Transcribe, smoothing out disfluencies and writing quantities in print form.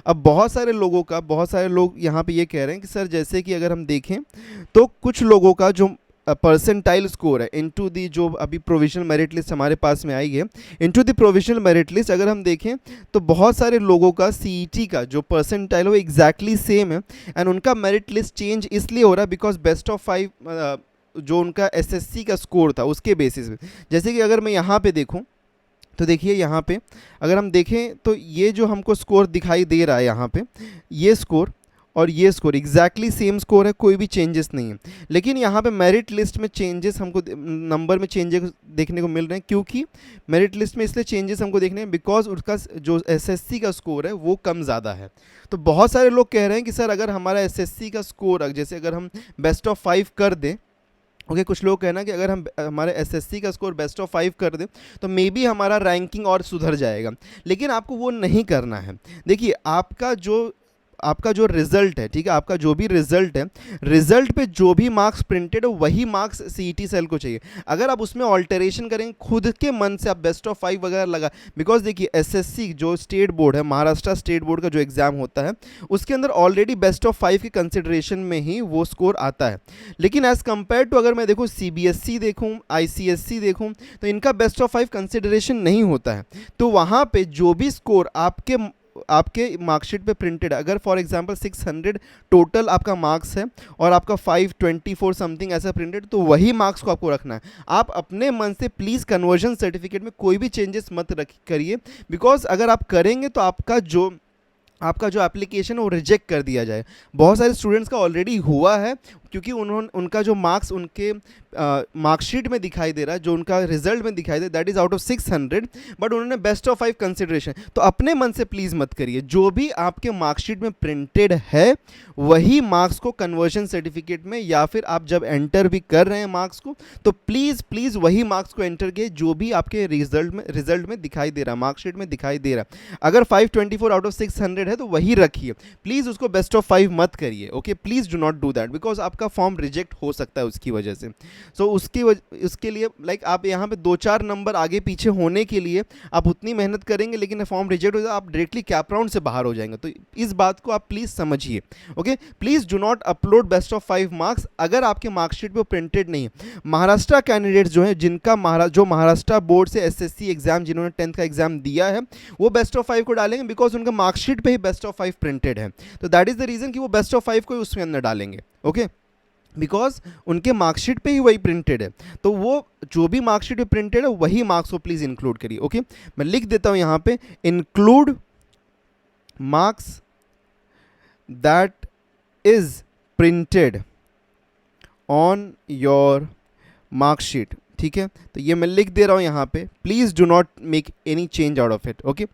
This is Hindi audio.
अब बहुत सारे लोग यहाँ पे ये कह रहे हैं कि सर जैसे कि अगर हम देखें तो कुछ लोगों का जो परसेंटाइल स्कोर है इनटू दी, जो अभी प्रोविजनल मेरिट लिस्ट हमारे पास में आई है, into the provisional merit list अगर हम देखें तो बहुत सारे लोगों का सीईटी का जो परसेंटाइल है वो एग्जैक्टली सेम है, एंड उनका मेरिट लिस्ट चेंज इसलिए हो रहा है बिकॉज बेस्ट ऑफ 5 जो उनका एसएससी का स्कोर था उसके बेसिस पे। जैसे कि अगर मैं यहाँ पे देखूँ तो देखिए यहाँ पे अगर हम देखें तो ये जो हमको स्कोर दिखाई दे रहा है यहाँ पे, ये स्कोर और ये स्कोर एग्जैक्टली सेम स्कोर है, कोई भी चेंजेस नहीं है। लेकिन यहाँ पे मेरिट लिस्ट में चेंजेस हमको नंबर में चेंजेस देखने को मिल रहे हैं, क्योंकि मेरिट लिस्ट में इसलिए चेंजेस हमको देखने हैं बिकॉज उसका जो एसएससी का स्कोर है वो कम ज़्यादा है। तो बहुत सारे लोग कह रहे हैं कि सर अगर हमारा एसएससी का स्कोर जैसे अगर हम बेस्ट ऑफ 5 कर दें, ओके कुछ लोग कहना कि अगर हम हमारे एसएससी का स्कोर बेस्ट ऑफ 5 कर दें तो मे बी हमारा रैंकिंग और सुधर जाएगा। लेकिन आपको वो नहीं करना है। देखिए आपका जो रिजल्ट है, ठीक है, आपका जो भी रिजल्ट है, रिजल्ट पे जो भी मार्क्स प्रिंटेड है वही मार्क्स सीईटी सेल को चाहिए। अगर आप उसमें ऑल्टरेशन करेंगे खुद के मन से, आप बेस्ट ऑफ 5 वगैरह लगा, बिकॉज देखिए एसएससी जो स्टेट बोर्ड है, महाराष्ट्र स्टेट बोर्ड का जो एग्ज़ाम होता है उसके अंदर ऑलरेडी बेस्ट ऑफ 5 के कंसिडरेशन में ही वो स्कोर आता है। लेकिन एज़ कम्पेयर टू अगर मैं देखूँ सीबीएसई देखूँ, आईसीएसई देखूँ, तो इनका बेस्ट ऑफ 5 कंसिडरेशन नहीं होता है। तो वहाँ पे जो भी स्कोर आपके मार्कशीट पे प्रिंटेड, अगर फॉर एग्जांपल 600 टोटल आपका मार्क्स है और आपका 524 समथिंग ऐसा प्रिंटेड, तो वही मार्क्स को आपको रखना है। आप अपने मन से प्लीज़ कन्वर्जन सर्टिफिकेट में कोई भी चेंजेस मत करिए, बिकॉज अगर आप करेंगे तो आपका जो एप्लीकेशन है वो रिजेक्ट कर दिया जाए। बहुत सारे स्टूडेंट्स का ऑलरेडी हुआ है, क्योंकि उनका जो मार्क्स उनके मार्कशीट में दिखाई दे रहा है, जो उनका रिजल्ट में दिखाई दे रहा है that is out of 600, but उन्होंने बेस्ट ऑफ 5 कंसिडरेशन। तो अपने मन से प्लीज़ मत करिए, जो भी आपके मार्कशीट में प्रिंटेड है वही मार्क्स को कन्वर्जन सर्टिफिकेट में, या फिर आप जब एंटर भी कर रहे हैं मार्क्स को, तो प्लीज़ वही मार्क्स को एंटर किए जो भी आपके रिजल्ट में दिखाई दे रहा है, मार्कशीट में दिखाई दे रहा है। अगर 524 आउट ऑफ 600 है तो वही रखिए, प्लीज़ उसको बेस्ट ऑफ 5 मत करिए। Okay, please do not do that, because आपका फॉर्म रिजेक्ट हो सकता है उसकी वजह से। सो उसके लिए लाइक आप यहाँ पे 2-4 नंबर आगे पीछे होने के लिए आप उतनी मेहनत करेंगे, लेकिन फॉर्म रिजेक्ट हो जाए आप डायरेक्टली कैप राउंड से बाहर हो जाएंगे। तो इस बात को आप प्लीज़ समझिए। Okay, please do not upload best of 5 marks अगर आपके मार्कशीट पे प्रिंटेड नहीं है। महाराष्ट्र कैंडिडेट्स जो हैं, जो महाराष्ट्र बोर्ड से एसएससी एग्जाम, जिन्होंने 10th का एग्जाम दिया है, वो बेस्ट ऑफ 5 को डालेंगे बिकॉज उनका मार्कशीट पे ही बेस्ट ऑफ 5 प्रिंटेड है। तो दैट इज़ द रीज़न कि वो बेस्ट ऑफ 5 को ही उसमें अंदर डालेंगे। ओके, बिकॉज उनके मार्कशीट पे ही वही प्रिंटेड है, तो वो जो भी मार्कशीट पे प्रिंटेड है वही मार्क्स को प्लीज़ इंक्लूड करिए। ओके, मैं लिख देता हूँ यहाँ पे, include marks that is printed on your marksheet. ठीक है, तो ये मैं लिख दे रहा हूँ यहाँ पे, please do not make any change out of it. Okay.